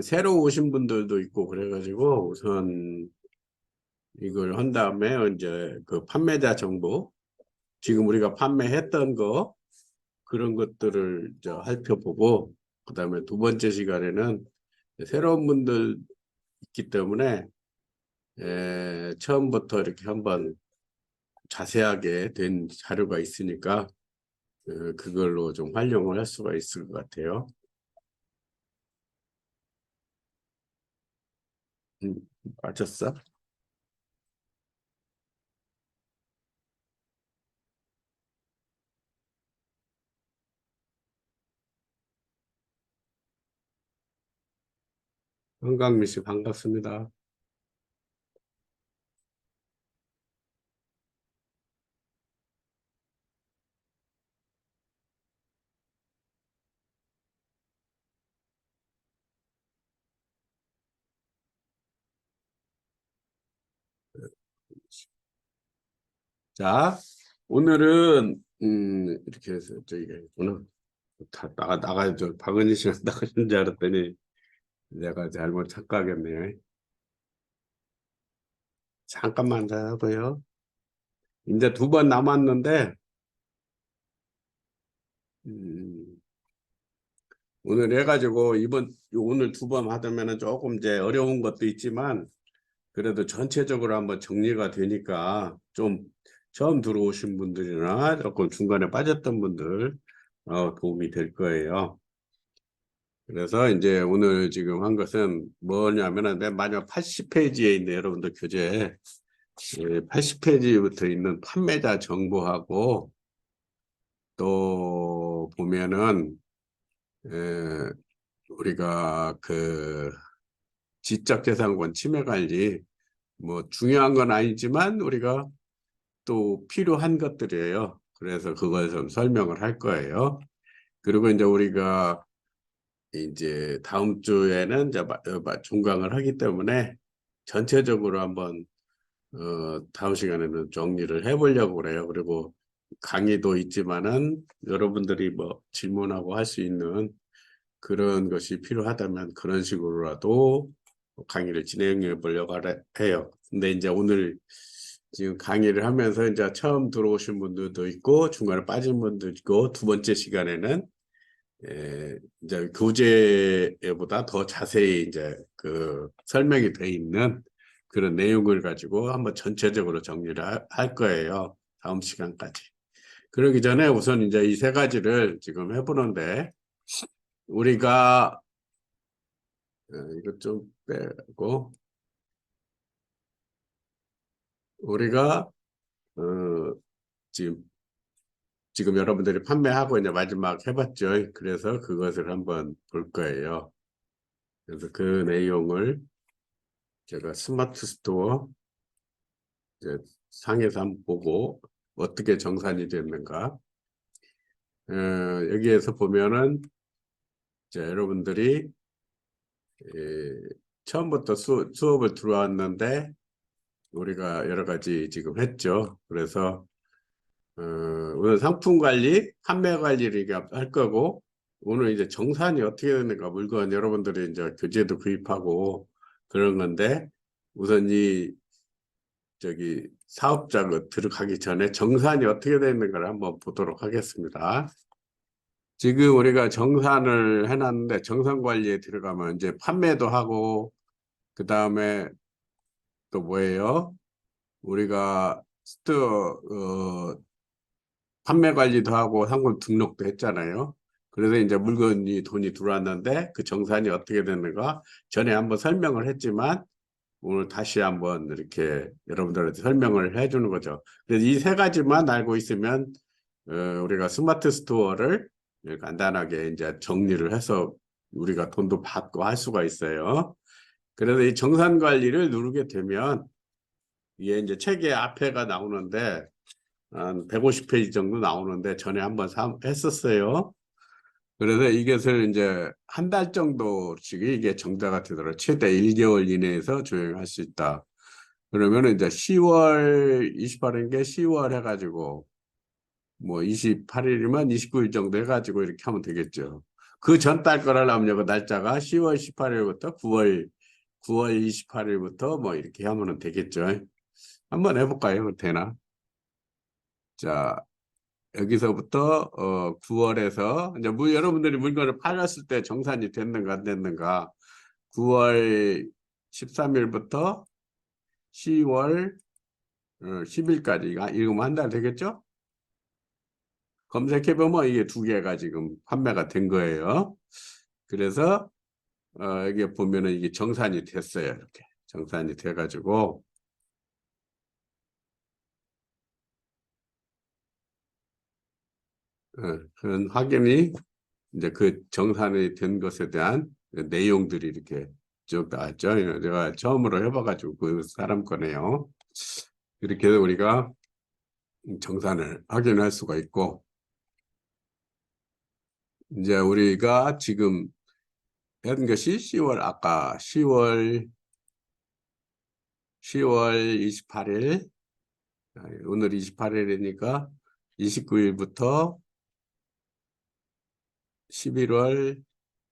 새로 오신 분들도 있고 그래가지고 우선 이걸 한 다음에 이제 그 판매자 정보, 지금 우리가 판매했던 거 그런 것들을 이제 살펴보고, 그 다음에 두 번째 시간에는 새로운 분들 있기 때문에 처음부터 이렇게 한번 자세하게 된 자료가 있으니까 그걸로 좀 활용을 할 수가 있을 것 같아요. 음, 맞췄어? 한강미 씨 반갑습니다. 자, 오늘은 이렇게 해서 저기가 있구나. 다 나가 저 박은희 씨가 나가는 줄 알았더니 내가 잘못 착각했네. 잠깐만 더 하고요. 이제 두 번 남았는데 음, 오늘 해가지고 오늘 두 번 하다면은 조금 이제 어려운 것도 있지만 그래도 전체적으로 한번 정리가 되니까 좀 처음 들어오신 분들이나 조금 중간에 빠졌던 분들 도움이 될 거예요. 그래서 이제 오늘 지금 한 것은 뭐냐면은 맨 마지막 80페이지에 있는 여러분들 교재 80페이지부터 있는 판매자 정보하고 또 보면은 에, 우리가 그 지적재산권 침해 관리 뭐 중요한 건 아니지만 우리가 또 필요한 것들이에요. 그래서 그걸 좀 설명을 할 거예요. 그리고 이제 우리가 이제 다음 주에는 이제 종강을 하기 때문에 전체적으로 한번 다음 시간에는 정리를 해보려고 그래요. 그리고 강의도 있지만은 여러분들이 뭐 질문하고 할 수 있는 그런 것이 필요하다면 그런 식으로라도 강의를 진행해 보려고 해요. 근데 이제 오늘 지금 강의를 하면서 이제 처음 들어오신 분들도 있고 중간에 빠진 분도 있고 두 번째 시간에는 이제 교재보다 더 자세히 이제 그 설명이 돼 있는 그런 내용을 가지고 한번 전체적으로 정리를 할 거예요. 다음 시간까지. 그러기 전에 우선 이제 이 세 가지를 지금 해보는데 우리가 이것 좀 빼고 우리가 어, 지금 여러분들이 판매하고 이제 마지막 해봤죠. 그래서 그것을 한번 볼 거예요. 그래서 그 내용을 제가 스마트 스토어 이제 상에서 한번 보고 어떻게 정산이 됐는가. 여기에서 보면은 이제 여러분들이 처음부터 수업을 들어왔는데 우리가 여러 가지 지금 했죠. 그래서 오늘 상품 관리, 판매 관리를 할 거고 오늘 이제 정산이 어떻게 되는가 물건 여러분들이 이제 교재도 구입하고 그런 건데 우선 이 저기 사업자가 들어가기 전에 정산이 어떻게 되는가를 한번 보도록 하겠습니다. 지금 우리가 정산을 해놨는데 정산 관리에 들어가면 이제 판매도 하고 그 다음에 또 뭐예요? 우리가 판매 관리도 하고 상품 등록도 했잖아요. 그래서 이제 물건이 돈이 들어왔는데 그 정산이 어떻게 되는가 전에 한번 설명을 했지만 오늘 다시 한번 이렇게 여러분들한테 설명을 해주는 거죠. 그래서 이 세 가지만 알고 있으면 우리가 스마트 스토어를 간단하게 이제 정리를 해서 우리가 돈도 받고 할 수가 있어요. 그래서 이 정산 관리를 누르게 되면 이게 이제 책의 앞에가 나오는데 한 150페이지 정도 나오는데 전에 한번 했었어요. 그래서 이것을 이제 한 달 정도씩 이게 정자가 되도록 최대 1개월 이내에서 조용할 수 있다. 그러면 이제 10월 28일인 게 10월 해가지고 뭐 28일이면 29일 정도 해가지고 이렇게 하면 되겠죠. 그 전달 거라려면 그 날짜가 10월 18일부터 9월 28일부터 뭐 이렇게 하면 되겠죠. 한번 해볼까요? 되나? 자, 여기서부터 9월에서 이제 여러분들이 물건을 팔았을 때 정산이 됐는가 안 됐는가 9월 13일부터 10월 10일까지 읽으면 한 달 되겠죠? 검색해보면 이게 두 개가 지금 판매가 된 거예요. 그래서 여기 보면은 이게 정산이 됐어요. 이렇게 정산이 돼가지고 그런 확인이 이제 그 정산이 된 것에 대한 내용들이 이렇게 쭉 나왔죠. 제가 처음으로 해봐가지고 그 사람 거네요. 이렇게 해서 우리가 정산을 확인할 수가 있고 이제 우리가 지금 한 것이 10월 아까 10월 28일 오늘 28일이니까 29일부터 11월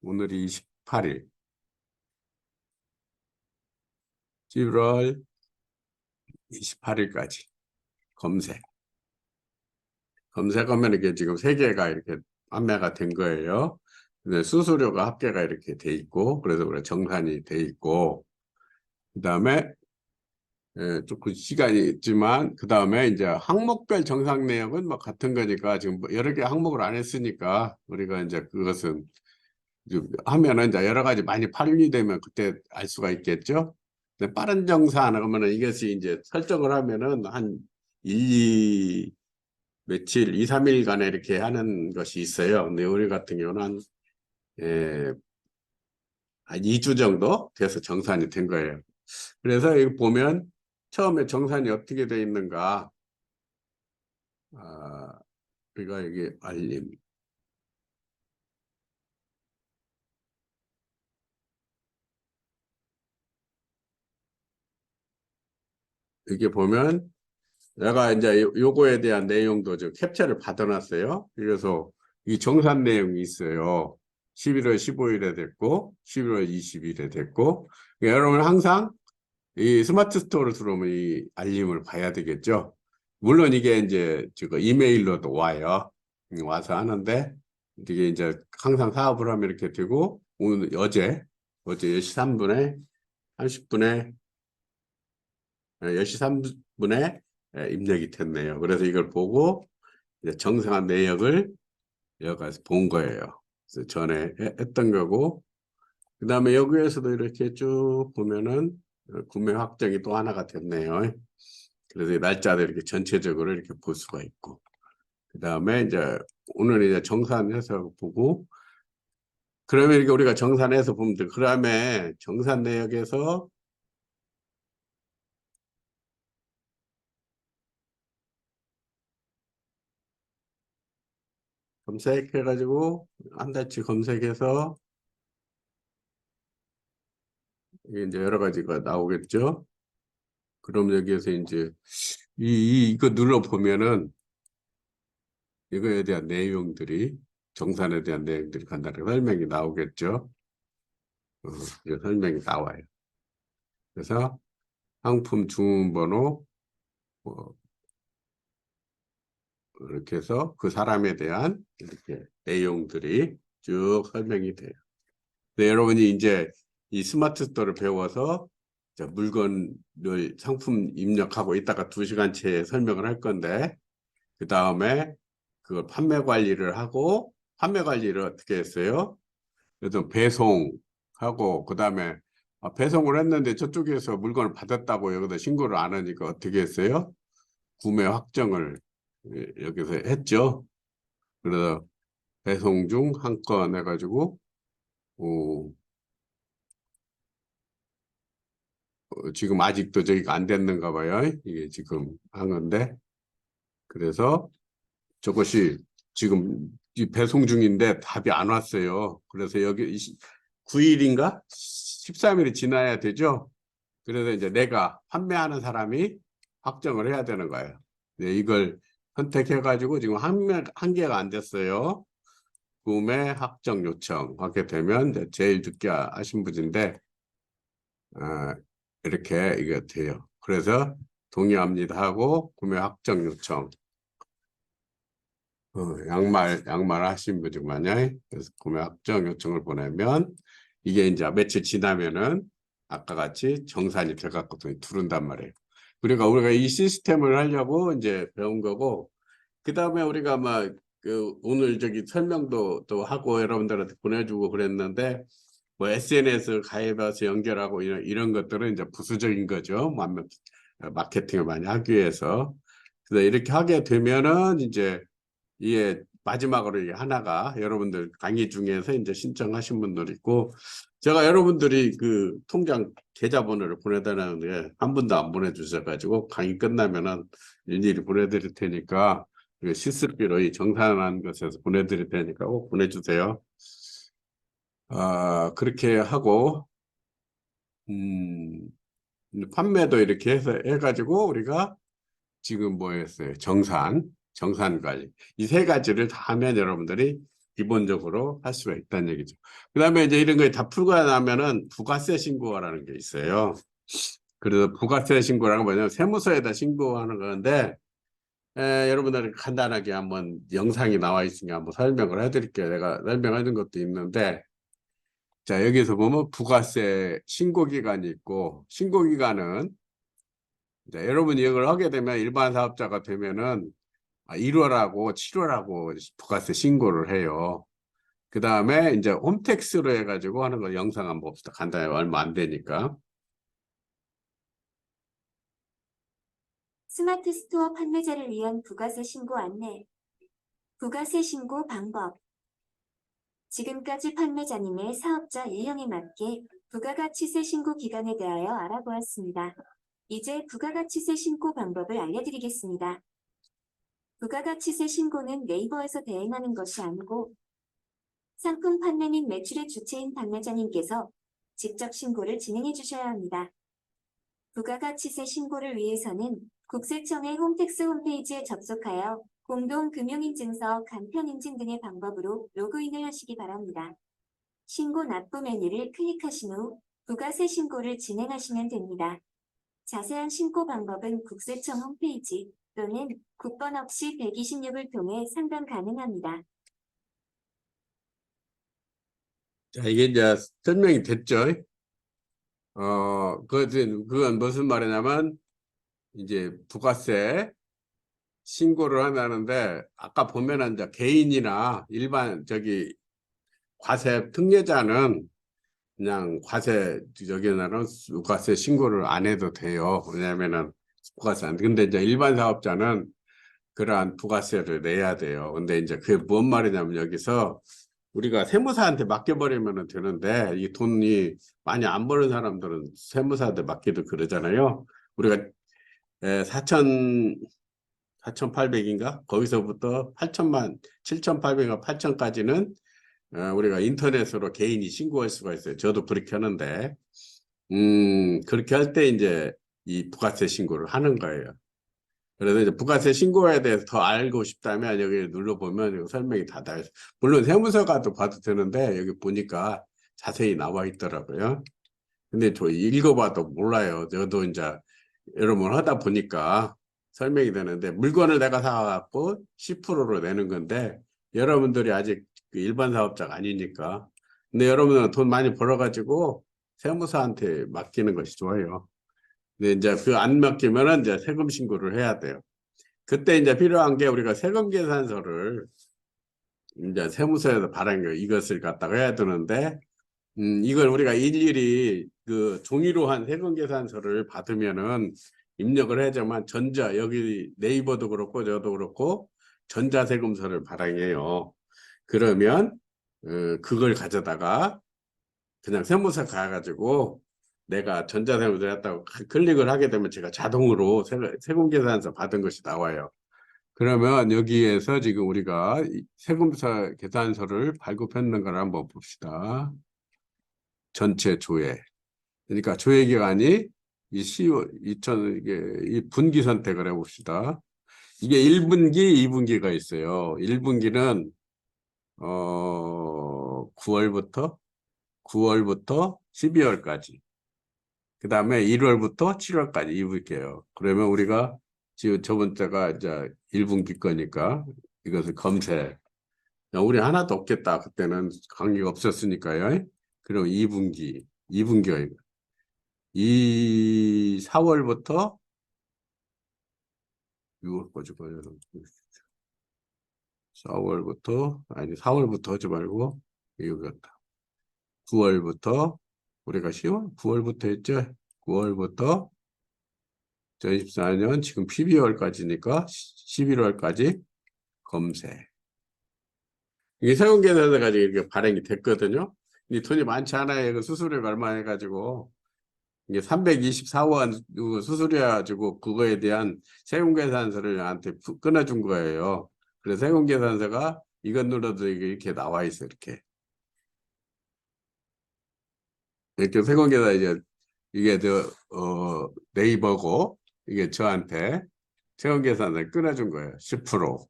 오늘이 28일 11월 28일까지 검색하면 이게 지금 세 개가 이렇게 판매가 된 거예요. 근데 수수료가 합계가 이렇게 돼 있고 그래서 그래 정산이 돼 있고 그다음에 조금 시간이 있지만 그다음에 이제 항목별 정산 내역은 뭐 같은 거니까 지금 뭐 여러 개 항목을 안 했으니까 우리가 이제 그것은 하면은 이제 여러 가지 많이 팔이 되면 그때 알 수가 있겠죠. 근데 빠른 정산 하면은 이것이 이제 설정을 하면은 한 1, 며칠, 2, 3일간에 이렇게 하는 것이 있어요. 근데 우리 같은 경우는 예, 한 2주 정도 돼서 정산이 된 거예요. 그래서 여기 보면 처음에 정산이 어떻게 돼 있는가. 우리가 여기 알림. 여기 보면 내가 이제 요거에 대한 내용도 저 캡처를 받아놨어요. 그래서 이 정산 내용이 있어요. 11월 15일에 됐고, 11월 20일에 됐고, 그러니까 여러분 항상 이 스마트 스토어를 들어오면 이 알림을 봐야 되겠죠. 물론 이게 이제 지금 이메일로도 와요. 와서 하는데, 이게 이제 항상 사업을 하면 이렇게 되고, 오늘 어제 10시 3분에, 30분에 10시 3분에 입력이 됐네요. 그래서 이걸 보고 이제 정상한 내역을 여기 가서 본 거예요. 그래서 전에 했던 거고, 그 다음에 여기에서도 이렇게 쭉 보면은 구매 확정이 또 하나가 됐네요. 그래서 이 날짜도 이렇게 전체적으로 이렇게 볼 수가 있고, 그 다음에 이제 오늘 이제 정산해서 보고, 그러면 이렇게 우리가 정산해서 보면 돼. 그다음에 정산 내역에서 검색해가지고 한 달치 검색해서 이게 이제 여러 가지가 나오겠죠. 그럼 여기에서 이제 이거 눌러 보면은 이거에 대한 내용들이 정산에 대한 내용들이 간단하게 설명이 나오겠죠. 이제 설명이 나와요. 그래서 상품 주문번호 이렇게 해서 그 사람에 대한 이렇게 내용들이 쭉 설명이 돼요. 네, 여러분이 이제 이 스마트 스토어를 배워서 물건을 상품 입력하고 이따가 2시간 채 설명을 할 건데 그 다음에 그걸 판매 관리를 하고 판매 관리를 어떻게 했어요? 그래서 배송하고 그 다음에 배송을 했는데 저쪽에서 물건을 받았다고 여기다 신고를 안 하니까 어떻게 했어요? 구매 확정을 여기서 했죠. 그래서 배송 중 한 건 해가지고 지금 아직도 저기가 안 됐는가 봐요. 이게 지금 한 건데 그래서 저것이 지금 이 배송 중인데 답이 안 왔어요. 그래서 여기 9일인가 13일이 지나야 되죠. 그래서 이제 내가 판매하는 사람이 확정을 해야 되는 거예요. 네, 이걸 선택해 가지고 지금 한 개가 안 됐어요. 구매 확정 요청 하게 되면 이제 제일 늦게 하신 분인데 이렇게 이게 돼요. 그래서 동의합니다 하고 구매 확정 요청. 양말 하신 분이만요. 그래서 구매 확정 요청을 보내면 이게 이제 며칠 지나면은 아까 같이 정산이 돼갖고 들어온단 말이에요. 그러니까 우리가 이 시스템을 하려고 이제 배운 거고, 그 다음에 우리가 막 오늘 저기 설명도 또 하고 여러분들한테 보내주고 그랬는데, 뭐 SNS 가입해서 연결하고 이런 것들은 이제 부수적인 거죠. 마케팅을 많이 하기 위해서. 그래서 이렇게 하게 되면은 이제 이게 마지막으로 이게 하나가 여러분들 강의 중에서 이제 신청하신 분들 있고, 제가 여러분들이 그 통장 계좌번호를 보내달라는데 한 분도 안 보내주셔가지고 강의 끝나면은 일일이 보내드릴 테니까 실습비로 이 정산한 것에서 보내드릴 테니까 꼭 보내주세요. 그렇게 하고 판매도 이렇게 해서 해가지고 우리가 지금 뭐 했어요? 정산 관리. 이 세 가지를 다 하면 여러분들이 기본적으로 할 수가 있다는 얘기죠. 그 다음에 이제 이런 거 다 풀고 나면은 부가세 신고라는 게 있어요. 그래서 부가세 신고라는 건 뭐냐면 세무서에다 신고하는 건데, 여러분들이 간단하게 한번 영상이 나와 있으니까 한번 설명을 해드릴게요. 내가 설명하는 것도 있는데, 자, 여기서 보면 부가세 신고기간이 있고, 신고기간은 여러분이 이걸 하게 되면 일반 사업자가 되면은 1월하고 7월하고 부가세 신고를 해요. 그 다음에 이제 홈택스로 해가지고 하는 거 영상 한번 봅시다. 간단히 얼마 안 되니까. 스마트 스토어 판매자를 위한 부가세 신고 안내. 부가세 신고 방법. 지금까지 판매자님의 사업자 유형에 맞게 부가가치세 신고 기간에 대하여 알아보았습니다. 이제 부가가치세 신고 방법을 알려드리겠습니다. 부가가치세 신고는 네이버에서 대행하는 것이 아니고 상품 판매 및 매출의 주체인 판매자님께서 직접 신고를 진행해 주셔야 합니다. 부가가치세 신고를 위해서는 국세청의 홈택스 홈페이지에 접속하여 공동금융인증서, 간편인증 등의 방법으로 로그인을 하시기 바랍니다. 신고 납부 메뉴를 클릭하신 후 부가세 신고를 진행하시면 됩니다. 자세한 신고 방법은 국세청 홈페이지 또는 국번 없이 126을 통해 상담 가능합니다. 자, 이게 이제 설명이 됐죠? 그건 무슨 말이냐면, 이제 부가세 신고를 하는데, 아까 보면은 이제 개인이나 일반 과세 특례자는 그냥 여기는 부가세 신고를 안 해도 돼요. 왜냐면은 부가세 안 돼. 근데 이제 일반 사업자는 그러한 부가세를 내야 돼요. 근데 이제 그게 뭔 말이냐면 여기서 우리가 세무사한테 맡겨버리면 되는데 이 돈이 많이 안 버는 사람들은 세무사한테 맡기도 그러잖아요. 우리가 4,800인가? 거기서부터 8천만, 7,800인가 8천까지는 우리가 인터넷으로 개인이 신고할 수가 있어요. 저도 그렇게 하는데, 그렇게 할 때 이제 이 부가세 신고를 하는 거예요. 그래서 이제 부가세 신고에 대해서 더 알고 싶다면 여기 눌러보면 여기 설명이 다 나와 있어요. 물론 세무서가 또 봐도 되는데 여기 보니까 자세히 나와 있더라고요. 근데 저 읽어봐도 몰라요. 저도 이제 여러 번 하다 보니까 설명이 되는데 물건을 내가 사갖고 10%로 내는 건데 여러분들이 아직 그 일반 사업자가 아니니까. 근데 여러분은 돈 많이 벌어가지고 세무사한테 맡기는 것이 좋아요. 근데 이제 그 안 맡기면은 이제 세금 신고를 해야 돼요. 그때 이제 필요한 게 우리가 세금 계산서를 이제 세무서에서 발행 이것을 갖다가 해야 되는데, 이걸 우리가 일일이 그 종이로 한 세금 계산서를 받으면은 입력을 해야지만 여기 네이버도 그렇고 저도 그렇고 전자세금서를 발행해요. 그러면 그걸 가져다가 그냥 세무서 가가지고 내가 전자세금서 했다고 클릭을 하게 되면 제가 자동으로 세금 계산서 받은 것이 나와요. 그러면 여기에서 지금 우리가 세금서 계산서를 발급했는 걸 한번 봅시다. 전체 조회. 그러니까 조회 기간이 이 2000, 이 분기 선택을 해봅시다. 이게 1분기, 2분기가 있어요. 1분기는 9월부터 12월까지. 그 다음에 1월부터 7월까지 입을게요. 그러면 우리가 지금 저번 주가 이제 1분기 거니까 이것을 검색. 야, 우리 하나도 없겠다. 그때는 관계가 없었으니까요. 그럼 2분기, 이 4월부터 6월까지 거예요. 4월부터 하지 말고 이거겠다. 9월부터 우리가 10월 9월부터 했죠. 9월부터 2024년 지금 12월까지니까 11월까지 검색. 이게 세금계산서 가지고 이렇게 발행이 됐거든요. 이 돈이 많지 않아요. 이거 수수료가 얼마 해가지고 이게 324원 수수료해가지고 그거에 대한 세금계산서를 나한테 끊어준 거예요. 그래서 세금계산서가 이것 눌러도 이렇게 나와 있어. 이렇게 세금계산 이게 네이버고 이게 저한테 세금계산을 끊어준 거예요. 10%.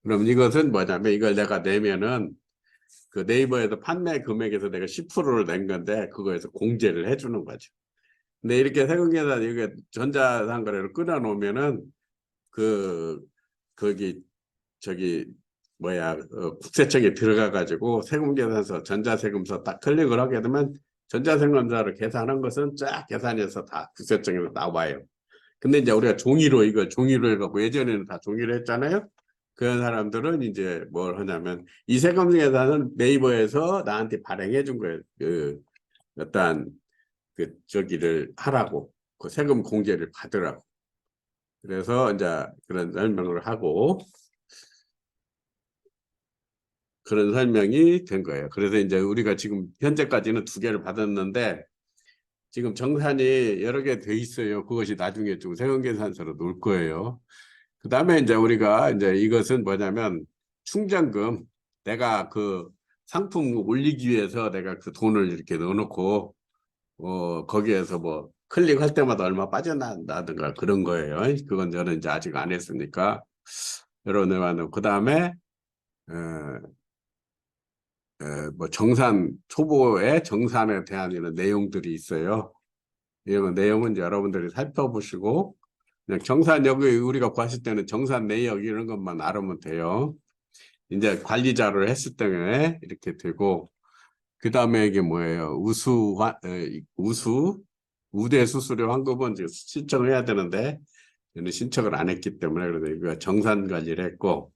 그럼 이것은 뭐냐면 이걸 내가 내면은 그 네이버에서 판매 금액에서 내가 10%를 낸 건데 그거에서 공제를 해주는 거죠. 근데 이렇게 세금계산 이게 전자상거래를 끊어놓으면은 거기 저기 국세청에 들어가 가지고 세금계산서 전자세금서 딱 클릭을 하게 되면 전자세금서를 계산한 것은 쫙 계산해서 다 국세청에서 나와요. 근데 이제 우리가 이걸 종이로 해갖고 예전에는 다 종이로 했잖아요. 그런 사람들은 이제 뭘 하냐면 이 세금 계산은 네이버에서 나한테 발행해 준 거예요. 어떠한 저기를 하라고 그 세금 공제를 받으라고. 그래서 이제 그런 설명을 하고 그런 설명이 된 거예요. 그래서 이제 우리가 지금 현재까지는 2개를 받았는데 지금 정산이 여러 개 돼 있어요. 그것이 나중에 좀 세금 계산서로 놓을 거예요. 그 다음에 이제 우리가 이제 이것은 뭐냐면 충전금 내가 그 상품 올리기 위해서 내가 그 돈을 이렇게 넣어놓고 거기에서 뭐 클릭할 때마다 얼마 빠져나가든가 그런 거예요. 그건 저는 이제 아직 안 했으니까 여러분 그 다음에 뭐 초보의 정산에 대한 이런 내용들이 있어요. 이런 내용은 이제 여러분들이 살펴보시고 그냥 정산 여기 우리가 구하실 때는 정산 내역 이런 것만 알으면 돼요. 이제 관리자를 했을 때에 이렇게 되고 그 다음에 이게 뭐예요? 우대 수수료 환급은 이제 신청을 해야 되는데 저는 신청을 안 했기 때문에 그래서 이거 정산 관리를 했고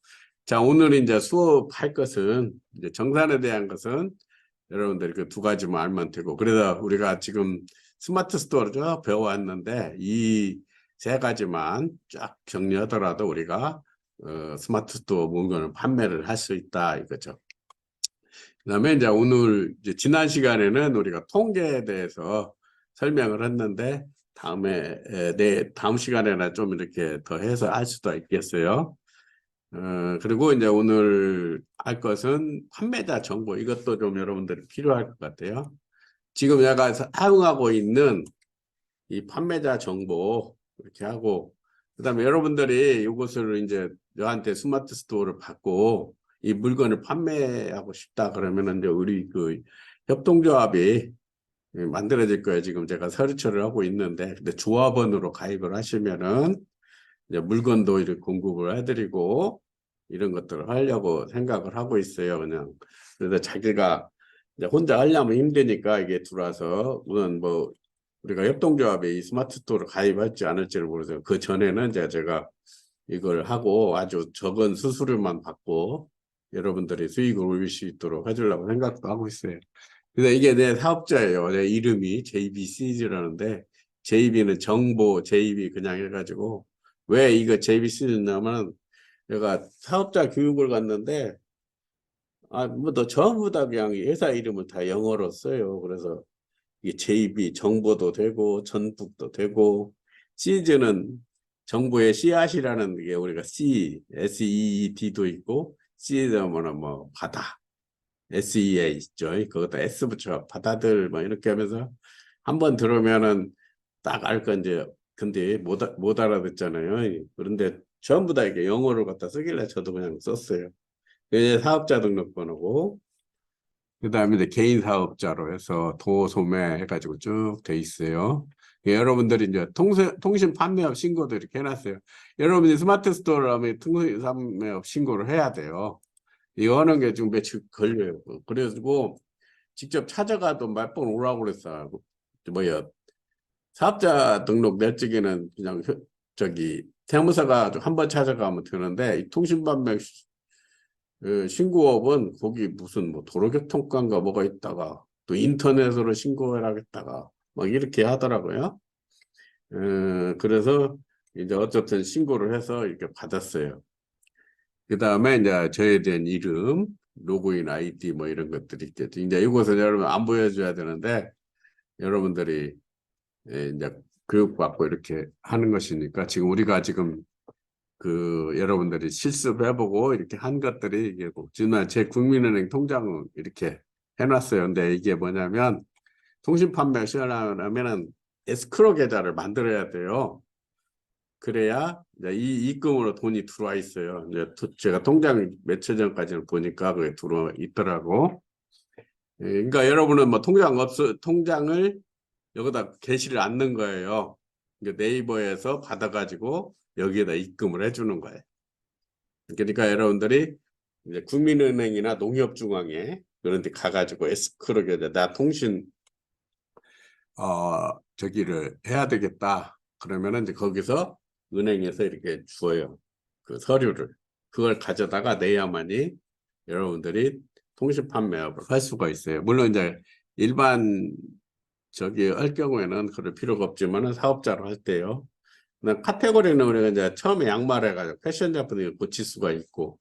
자 오늘 이제 수업할 것은 이제 정산에 대한 것은 여러분들이 그 2가지만 알면 되고 그래서 우리가 지금 스마트 스토어를 쭉 배워왔는데 이 3가지만 쫙 정리하더라도 우리가 스마트 스토어 물건을 판매를 할 수 있다 이거죠. 그다음에 이제 오늘 지난 시간에는 우리가 통계에 대해서 설명을 했는데 다음 시간에나 좀 이렇게 더 해서 할 수도 있겠어요. 그리고 이제 오늘 할 것은 판매자 정보 이것도 좀 여러분들이 필요할 것 같아요. 지금 내가 사용하고 있는 이 판매자 정보 이렇게 하고 그다음에 여러분들이 이것을 이제 저한테 스마트 스토어를 받고 이 물건을 판매하고 싶다 그러면 이제 우리 그 협동조합이 만들어질 거예요. 지금 제가 서류처를 하고 있는데 근데 조합원으로 가입을 하시면은 이제 물건도 이렇게 공급을 해드리고 이런 것들을 하려고 생각을 하고 있어요. 그냥 그래서 자기가 이제 혼자 하려면 힘드니까 이게 들어와서 우선 뭐 우리가 협동조합에 이 스마트 스토어를 가입할지 않을지를 모르죠. 그 전에는 이제 제가 이걸 하고 아주 적은 수수료만 받고 여러분들이 수익을 올릴 수 있도록 해주려고 생각도 하고 있어요. 그래서 이게 내 사업자예요. 내 이름이 JBC라는데 JB는 정보 JB 그냥 해가지고 왜 이거 JBC를 넣으면 내가 사업자 교육을 갔는데 뭐 전부 다 그냥 회사 이름을 다 영어로 써요. 그래서 이게 JB 정보도 되고 전북도 되고 시즈는 정보의 씨앗이라는 게 우리가 SEED도 있고 C는 뭐 바다 SEA 있죠. 그것도 S 붙여 바다들 뭐 이렇게 하면서 한번 들으면은 딱 알 건지 근데 못 알아듣잖아요. 그런데 전부 다 이게 영어를 갖다 쓰길래 저도 그냥 썼어요. 이게 사업자 등록번호고, 그 다음에 이제 개인 사업자로 해서 도소매 해가지고 쭉 돼 있어요. 여러분들이 이제 통신 판매업 신고도 이렇게 해놨어요. 여러분이 스마트 스토어를 하면 통신 판매업 신고를 해야 돼요. 이거 하는 게 지금 며칠 걸려요. 그래가지고 직접 찾아가도 몇 번 오라고 그랬어요. 뭐야, 사업자 등록 낼 적에는 그냥 저기 세무서가 한 번 찾아가면 되는데, 이 통신판매 신고업은 거기 무슨 뭐 도로교통과인가 뭐가 있다가 또 인터넷으로 신고를 하겠다가 막 이렇게 하더라고요. 그래서 이제 어쨌든 신고를 해서 이렇게 받았어요. 그 다음에 이제 저에 대한 이름, 로그인 아이디 뭐 이런 것들이 있겠죠. 이제 이곳은 여러분 안 보여줘야 되는데, 여러분들이 이제 교육받고 이렇게 하는 것이니까, 지금 우리가 지금 그 여러분들이 실습해보고 이렇게 한 것들이 이게 지난 제 국민은행 통장을 이렇게 해놨어요. 근데 이게 뭐냐면, 통신 판매 시작하려면은 에스크로 계좌를 만들어야 돼요. 그래야 이제 이 입금으로 돈이 들어와 있어요. 이제 제가 통장 며칠 전까지는 보니까 그게 들어와 있더라고. 그러니까 여러분은 뭐 통장을 여기다 게시를 않는 거예요. 네이버에서 받아가지고 여기에다 입금을 해주는 거예요. 그러니까 여러분들이 이제 국민은행이나 농협중앙에 그런 데 가가지고 에스크로 계좌, 나 통신 저기를 해야 되겠다. 그러면은 이제 거기서 은행에서 이렇게 주어요. 그 서류를. 그걸 가져다가 내야만이 여러분들이 통신 판매업을 할 수가 있어요. 물론 이제 일반 저기 할 경우에는 그럴 필요가 없지만은 사업자로 할 때요. 카테고리는 우리가 이제 처음에 양말해가지고 패션 제품 고칠 수가 있고,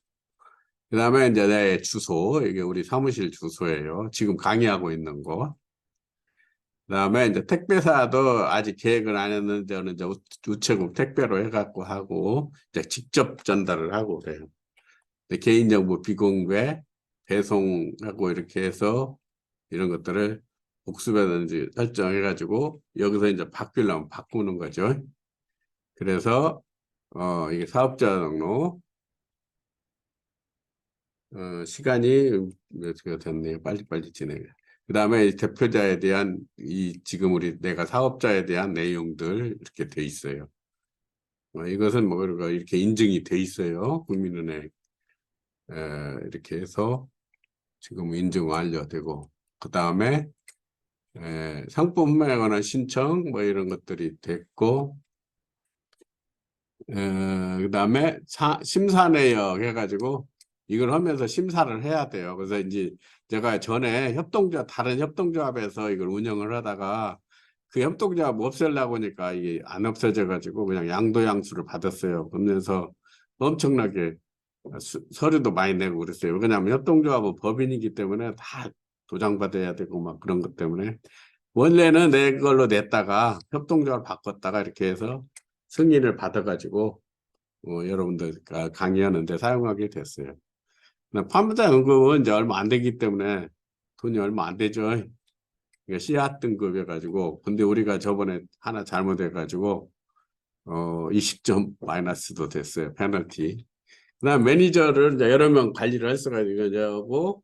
그 다음에 이제 내 주소, 이게 우리 사무실 주소예요. 지금 강의하고 있는 거. 그다음에 이제 택배사도 아직 계획을 안 했는데, 저는 이제 우체국 택배로 해갖고 하고 이제 직접 전달을 하고 그래요. 개인정보 비공개 배송하고 이렇게 해서 이런 것들을 복수라든지 설정해가지고 여기서 이제 바꾸려면 바꾸는 거죠. 그래서 이게 사업자 등록 시간이 어떻게 됐네요. 빨리빨리 진행해. 그 다음에 대표자에 대한 지금 내가 사업자에 대한 내용들 이렇게 돼 있어요. 이것은 뭐 이렇게 인증이 돼 있어요. 국민은행 이렇게 해서 지금 인증 완료되고, 그 다음에 상품 판매에 관한 신청 뭐 이런 것들이 됐고, 그 다음에 심사 내역 해가지고 이걸 하면서 심사를 해야 돼요. 그래서 이제 제가 전에 다른 협동조합에서 이걸 운영을 하다가 그 협동조합 없애려고 하니까 이게 안 없어져가지고 그냥 양도양수를 받았어요. 그러면서 엄청나게 서류도 많이 내고 그랬어요. 왜냐하면 협동조합은 법인이기 때문에 다 도장받아야 되고 막 그런 것 때문에 원래는 내 걸로 냈다가 협동조합을 바꿨다가 이렇게 해서 승인을 받아가지고 여러분들 강의하는데 사용하게 됐어요. 판매자 연금은 이제 얼마 안 되기 때문에 돈이 얼마 안 되죠. 그러니까 씨앗 등급 해가지고, 근데 우리가 저번에 하나 잘못해가지고 20점 마이너스도 됐어요. 페널티. 그다음 매니저를 이제 여러 명 관리를 할 수가 있고,